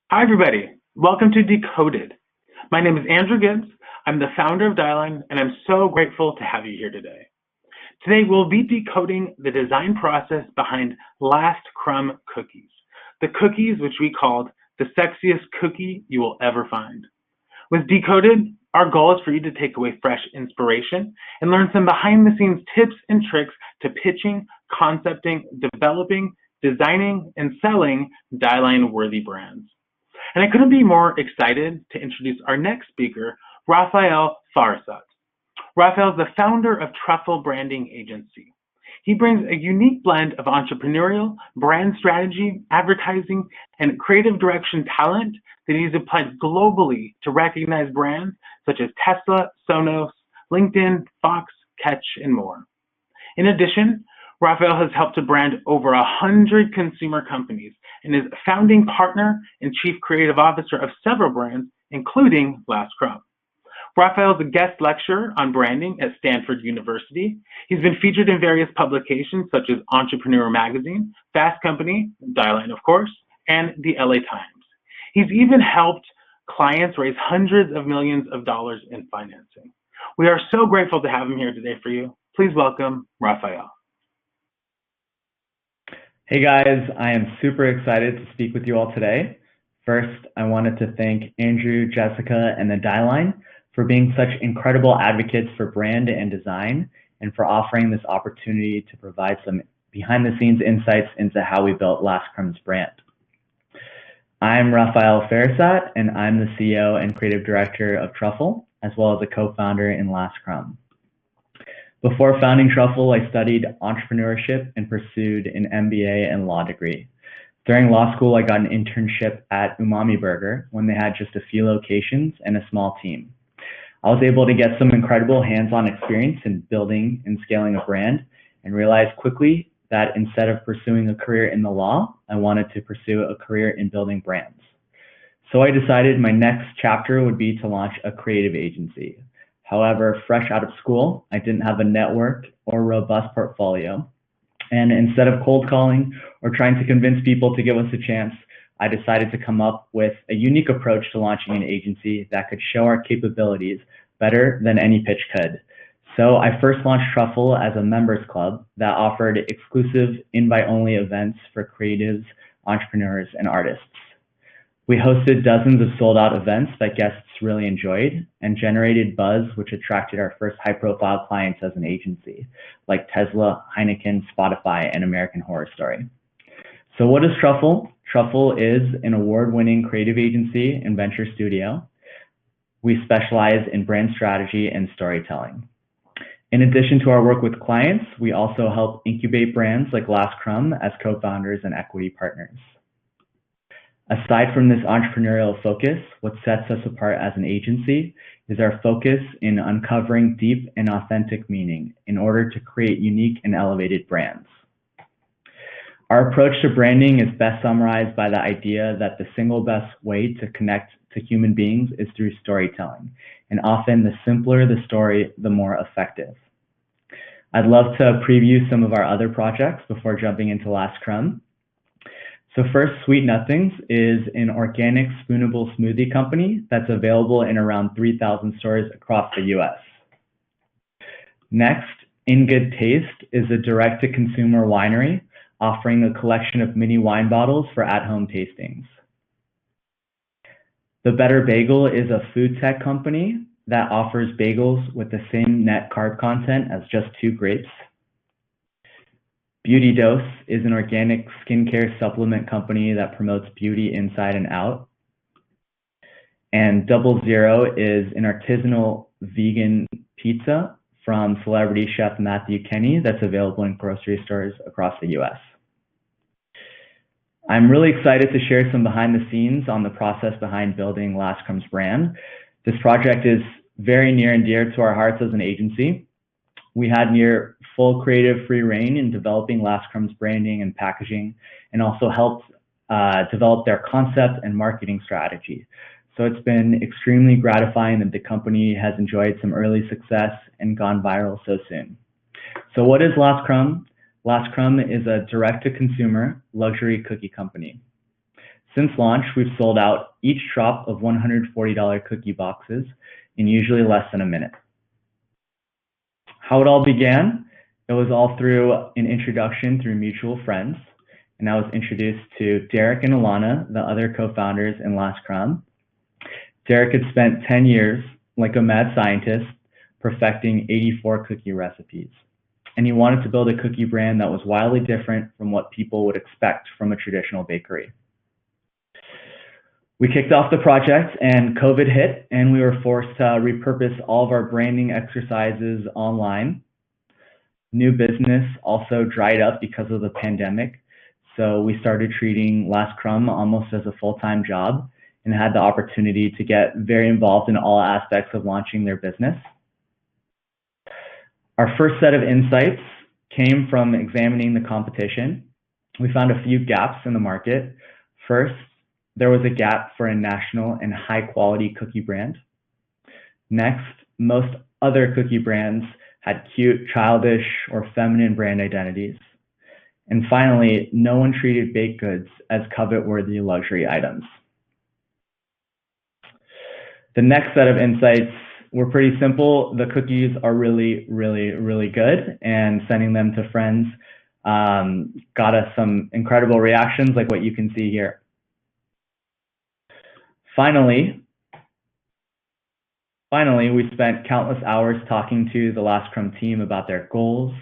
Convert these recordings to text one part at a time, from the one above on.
Hi, everybody. Welcome to Decoded. My name is Andrew Gibbs. I'm the founder of Dieline, and I'm so grateful to have you here today. Today, we'll be decoding the design process behind Last Crumb cookies, the cookies which we called the sexiest cookie you will ever find. With Decoded, our goal is for you to take away fresh inspiration and learn some behind-the-scenes tips and tricks to pitching, concepting, developing, designing, and selling Dieline-worthy brands. And I couldn't be more excited to introduce our next speaker, Raphael Farasat. Raphael is the founder of TRUFFL Branding Agency. He brings a unique blend of entrepreneurial, brand strategy, advertising, and creative direction talent that he's applied globally to recognize brands such as Tesla, Sonos, LinkedIn, Fox, Catch, and more. In addition, Raphael has helped to brand over 100 consumer companies and is founding partner and chief creative officer of several brands, including Last Crumb. Raphael is a guest lecturer on branding at Stanford University. He's been featured in various publications such as Entrepreneur Magazine, Fast Company, Dieline of course, and the LA Times. He's even helped clients raise hundreds of millions of dollars in financing. We are so grateful to have him here today for you. Please welcome Raphael. Hey guys, I am super excited to speak with you all today. First, I wanted to thank Andrew, Jessica, and the Dieline for being such incredible advocates for brand and design and for offering this opportunity to provide some behind-the-scenes insights into how we built Last Crumb's brand. I'm Raphael Farasat, and I'm the CEO and creative director of TRUFFL, as well as a co-founder in Last Crumb. Before founding TRUFFL, I studied entrepreneurship and pursued an MBA and law degree. During law school, I got an internship at Umami Burger when they had just a few locations and a small team. I was able to get some incredible hands-on experience in building and scaling a brand and realized quickly that instead of pursuing a career in the law, I wanted to pursue a career in building brands. So I decided my next chapter would be to launch a creative agency. However, fresh out of school, I didn't have a network or robust portfolio. And instead of cold calling or trying to convince people to give us a chance, I decided to come up with a unique approach to launching an agency that could show our capabilities better than any pitch could. So I first launched TRUFFL as a members club that offered exclusive invite-only events for creatives, entrepreneurs, and artists. We hosted dozens of sold-out events that guests really enjoyed and generated buzz, which attracted our first high-profile clients as an agency, like Tesla, Heineken, Spotify, and American Horror Story. So what is TRUFFL? TRUFFL is an award-winning creative agency and venture studio. We specialize in brand strategy and storytelling. In addition to our work with clients, we also help incubate brands like Last Crumb as co-founders and equity partners. Aside from this entrepreneurial focus, what sets us apart as an agency is our focus in uncovering deep and authentic meaning in order to create unique and elevated brands. Our approach to branding is best summarized by the idea that the single best way to connect to human beings is through storytelling, and often the simpler the story, the more effective. I'd love to preview some of our other projects before jumping into Last Crumb. So first, Sweet Nothings is an organic spoonable smoothie company that's available in around 3,000 stores across the US. Next, In Good Taste is a direct-to-consumer winery offering a collection of mini wine bottles for at-home tastings. The Better Bagel is a food tech company that offers bagels with the same net carb content as just 2 grapes. Beauty Dose is an organic skincare supplement company that promotes beauty inside and out. And Double Zero is an artisanal vegan pizza from celebrity chef Matthew Kenny that's available in grocery stores across the US. I'm really excited to share some behind the scenes on the process behind building Last Crumb's brand. This project is very near and dear to our hearts as an agency. We had near full creative free reign in developing Last Crumb's branding and packaging, and also helped develop their concept and marketing strategy. So it's been extremely gratifying that the company has enjoyed some early success and gone viral so soon. So what is Last Crumb? Last Crumb is a direct-to-consumer luxury cookie company. Since launch, we've sold out each drop of $140 cookie boxes in usually less than a minute. How it all began, it was all through an introduction through mutual friends, and I was introduced to Derek and Alana, the other co-founders in Last Crumb. Derek had spent 10 years, like a mad scientist, perfecting 84 cookie recipes. And he wanted to build a cookie brand that was wildly different from what people would expect from a traditional bakery. We kicked off the project and COVID hit, and we were forced to repurpose all of our branding exercises online. New business also dried up because of the pandemic, so we started treating Last Crumb almost as a full-time job and had the opportunity to get very involved in all aspects of launching their business. Our first set of insights came from examining the competition. We found a few gaps in the market. First, there was a gap for a national and high-quality cookie brand. Next, most other cookie brands had cute, childish, or feminine brand identities. And finally, no one treated baked goods as covet-worthy luxury items. The next set of insights were pretty simple. The cookies are really, really, really good, and sending them to friends got us some incredible reactions like what you can see here. Finally, we spent countless hours talking to the Last Crumb team about their goals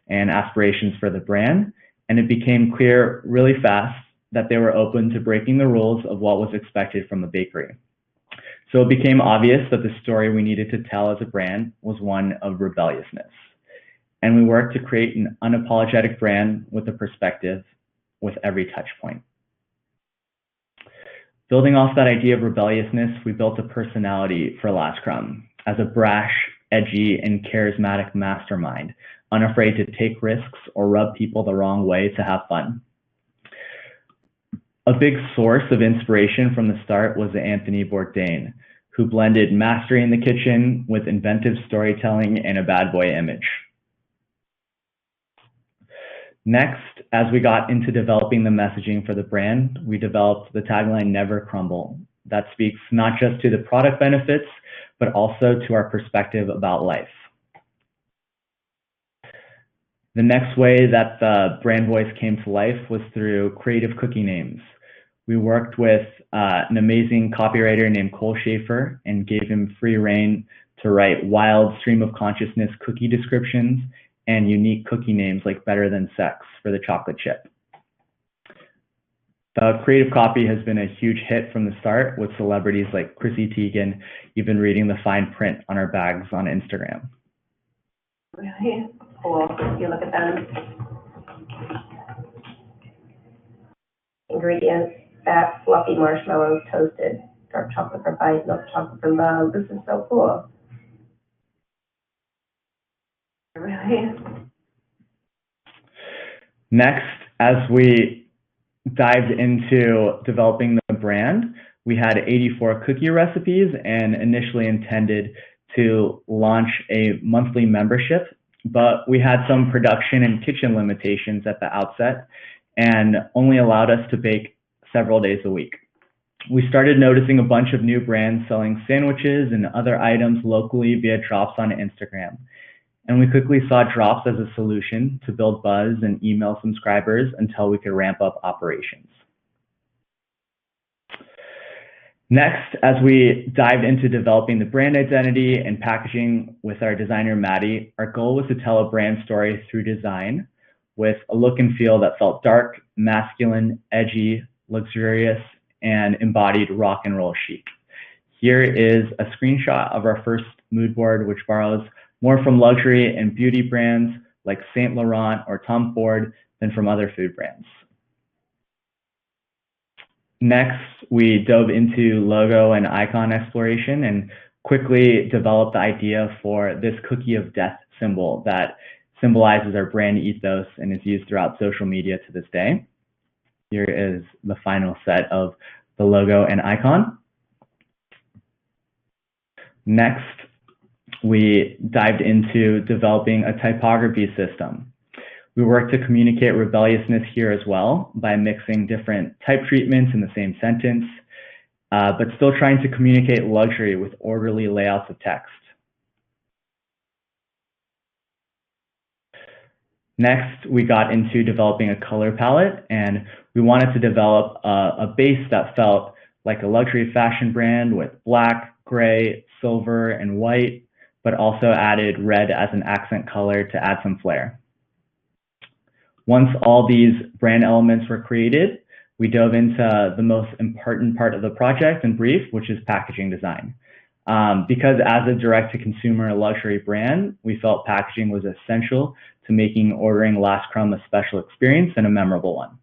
and aspirations for the brand, and it became clear really fast that they were open to breaking the rules of what was expected from a bakery. So it became obvious that the story we needed to tell as a brand was one of rebelliousness. And we worked to create an unapologetic brand with a perspective with every touch point. Building off that idea of rebelliousness, we built a personality for Last Crumb as a brash, edgy, and charismatic mastermind, unafraid to take risks or rub people the wrong way to have fun. A big source of inspiration from the start was Anthony Bourdain, who blended mastery in the kitchen with inventive storytelling and a bad boy image. Next, as we got into developing the messaging for the brand, we developed the tagline, "Never Crumble." That speaks not just to the product benefits, but also to our perspective about life. The next way that the brand voice came to life was through creative cookie names. We worked with an amazing copywriter named Cole Schaefer and gave him free rein to write wild stream of consciousness cookie descriptions and unique cookie names like Better Than Sex for the chocolate chip. The creative copy has been a huge hit from the start, with celebrities like Chrissy Teigen even reading the fine print on our bags on Instagram. Really cool. If you look at them. Ingredients: fat, fluffy marshmallows, toasted, dark chocolate for bite, milk chocolate for love. This is so cool. Really? Next, as we dived into developing the brand, we had 84 cookie recipes and initially intended to launch a monthly membership, but we had some production and kitchen limitations at the outset and only allowed us to bake several days a week. We started noticing a bunch of new brands selling sandwiches and other items locally via drops on Instagram. And we quickly saw drops as a solution to build buzz and email subscribers until we could ramp up operations. Next, as we dived into developing the brand identity and packaging with our designer, Maddie, our goal was to tell a brand story through design with a look and feel that felt dark, masculine, edgy, luxurious, and embodied rock and roll chic. Here is a screenshot of our first mood board, which borrows more from luxury and beauty brands like Saint Laurent or Tom Ford than from other food brands. Next, we dove into logo and icon exploration and quickly developed the idea for this cookie of death symbol that symbolizes our brand ethos and is used throughout social media to this day. Here is the final set of the logo and icon. Next, we dived into developing a typography system. We work to communicate rebelliousness here as well by mixing different type treatments in the same sentence, but still trying to communicate luxury with orderly layouts of text. Next, we got into developing a color palette, and we wanted to develop a base that felt like a luxury fashion brand with black, gray, silver, and white, but also added red as an accent color to add some flair. Once all these brand elements were created, we dove into the most important part of the project and brief, which is packaging design. Because as a direct-to-consumer luxury brand, we felt packaging was essential to making ordering Last Crumb a special experience and a memorable one.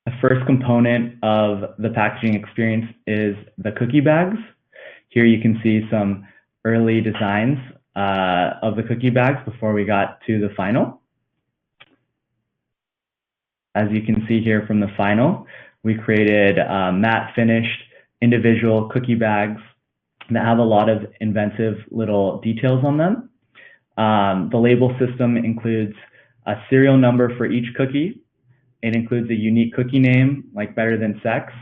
The first component of the packaging experience is the cookie bags. Here you can see some early designs of the cookie bags before we got to the final. As you can see here from the final, we created matte finished individual cookie bags that have a lot of inventive little details on them. The label system includes a serial number for each cookie. It includes a unique cookie name, like Better Than Sex,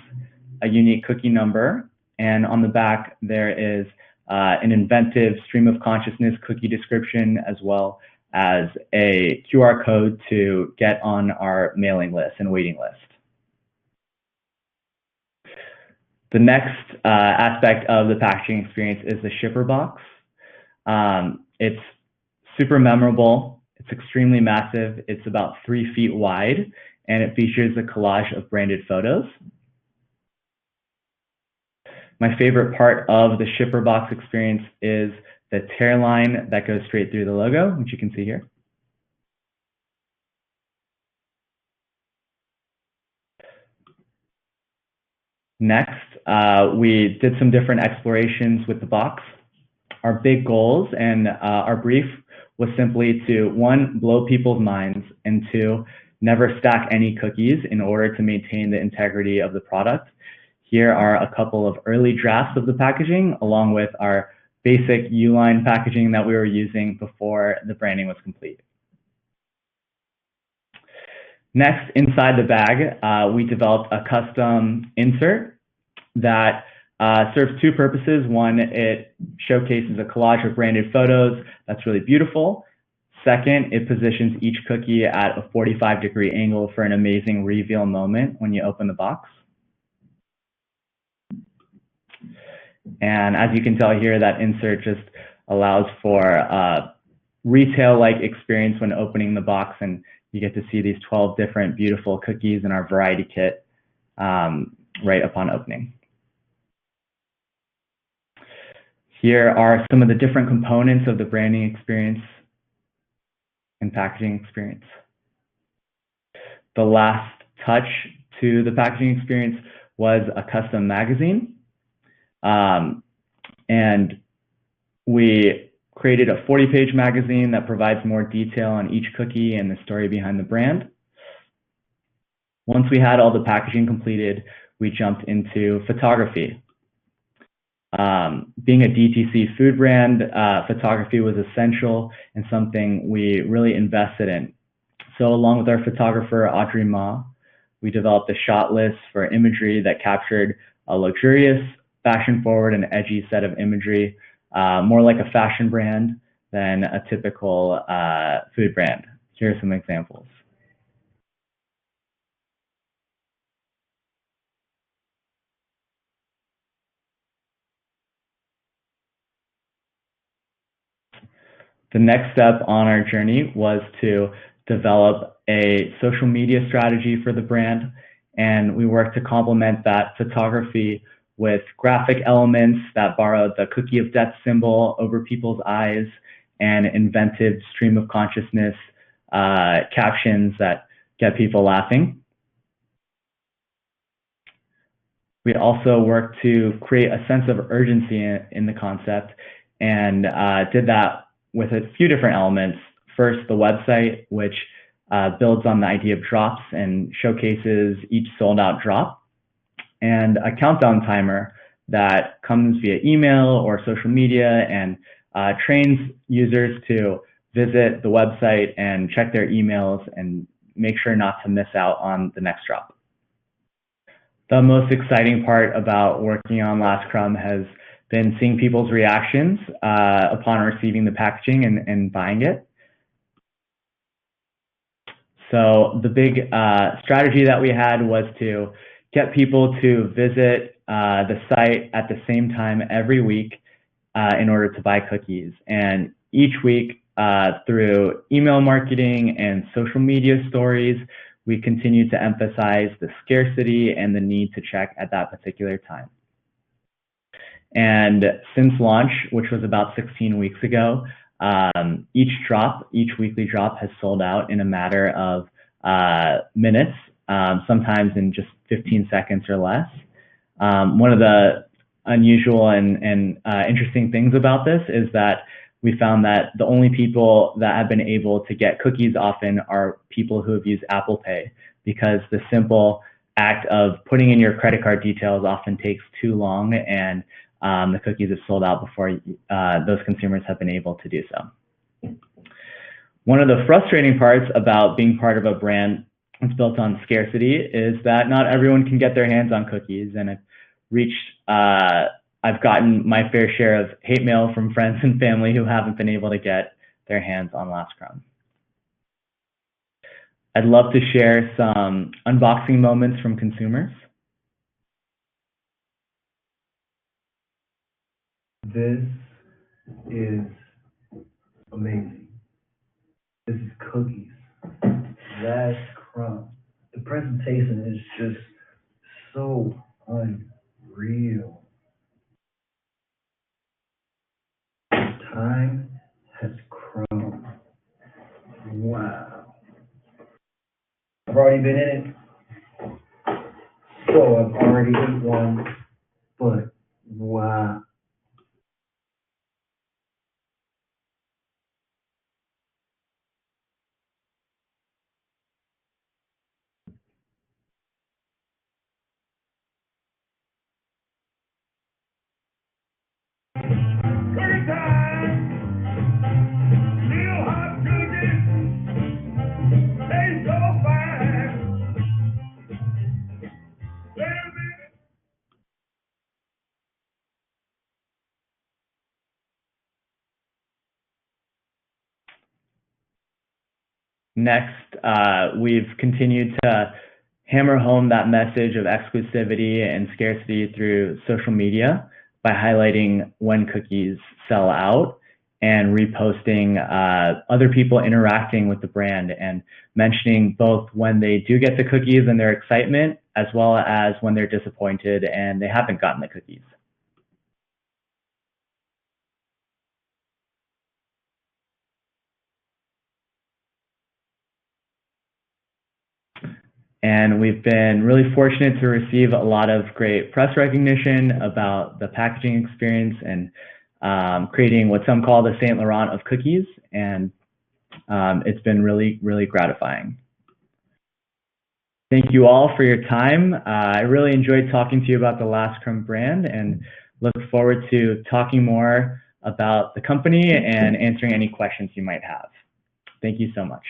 a unique cookie number, and on the back there is an inventive stream of consciousness cookie description, as well as a QR code to get on our mailing list and waiting list. The next aspect of the packaging experience is the shipper box. It's super memorable. It's extremely massive. It's about 3 feet wide, and it features a collage of branded photos. My favorite part of the shipper box experience is the tear line that goes straight through the logo, which you can see here. Next, we did some different explorations with the box. Our big goals and our brief was simply to, 1, blow people's minds, and 2, never stack any cookies in order to maintain the integrity of the product. Here are a couple of early drafts of the packaging, along with our basic U-line packaging that we were using before the branding was complete. Next, inside the bag, we developed a custom insert that serves 2 purposes. 1, it showcases a collage of branded photos that's really beautiful. Second, it positions each cookie at a 45-degree angle for an amazing reveal moment when you open the box. And as you can tell here, that insert just allows for a retail-like experience when opening the box, and you get to see these 12 different beautiful cookies in our variety kit right upon opening. Here are some of the different components of the branding experience and packaging experience. The last touch to the packaging experience was a custom magazine. And we created a 40-page magazine that provides more detail on each cookie and the story behind the brand. Once we had all the packaging completed, we jumped into photography. Being a DTC food brand, photography was essential and something we really invested in. So along with our photographer, Audrey Ma, we developed a shot list for imagery that captured a luxurious, fashion-forward, and edgy set of imagery, more like a fashion brand than a typical food brand. Here are some examples. The next step on our journey was to develop a social media strategy for the brand, and we worked to complement that photography with graphic elements that borrowed the cookie of death symbol over people's eyes and inventive stream of consciousness captions that get people laughing. We also worked to create a sense of urgency in the concept, and did that with a few different elements. First, the website, which builds on the idea of drops and showcases each sold out drop, and a countdown timer that comes via email or social media and trains users to visit the website and check their emails and make sure not to miss out on the next drop. The most exciting part about working on Last Crumb has been seeing people's reactions upon receiving the packaging and buying it. So the big strategy that we had was to get people to visit the site at the same time every week in order to buy cookies. And each week, through email marketing and social media stories, we continue to emphasize the scarcity and the need to check at that particular time. And since launch, which was about 16 weeks ago, each weekly drop has sold out in a matter of minutes, sometimes in just 15 seconds or less. One of the unusual and interesting things about this is that we found that the only people that have been able to get cookies often are people who have used Apple Pay, because the simple act of putting in your credit card details often takes too long, and the cookies have sold out before those consumers have been able to do so. One of the frustrating parts about being part of a brand that's built on scarcity is that not everyone can get their hands on cookies, and I've gotten my fair share of hate mail from friends and family who haven't been able to get their hands on Last Crumb. I'd love to share some unboxing moments from consumers. This is amazing. This is cookies. That's Crumb. The presentation is just so unreal. Time has Crumb. Wow. I've already been in it, so I've already ate one, but wow. Next, we've continued to hammer home that message of exclusivity and scarcity through social media by highlighting when cookies sell out and reposting other people interacting with the brand and mentioning both when they do get the cookies and their excitement, as well as when they're disappointed and they haven't gotten the cookies. And we've been really fortunate to receive a lot of great press recognition about the packaging experience and creating what some call the Saint Laurent of cookies. And it's been really, really gratifying. Thank you all for your time. I really enjoyed talking to you about the Last Crumb brand and look forward to talking more about the company and answering any questions you might have. Thank you so much.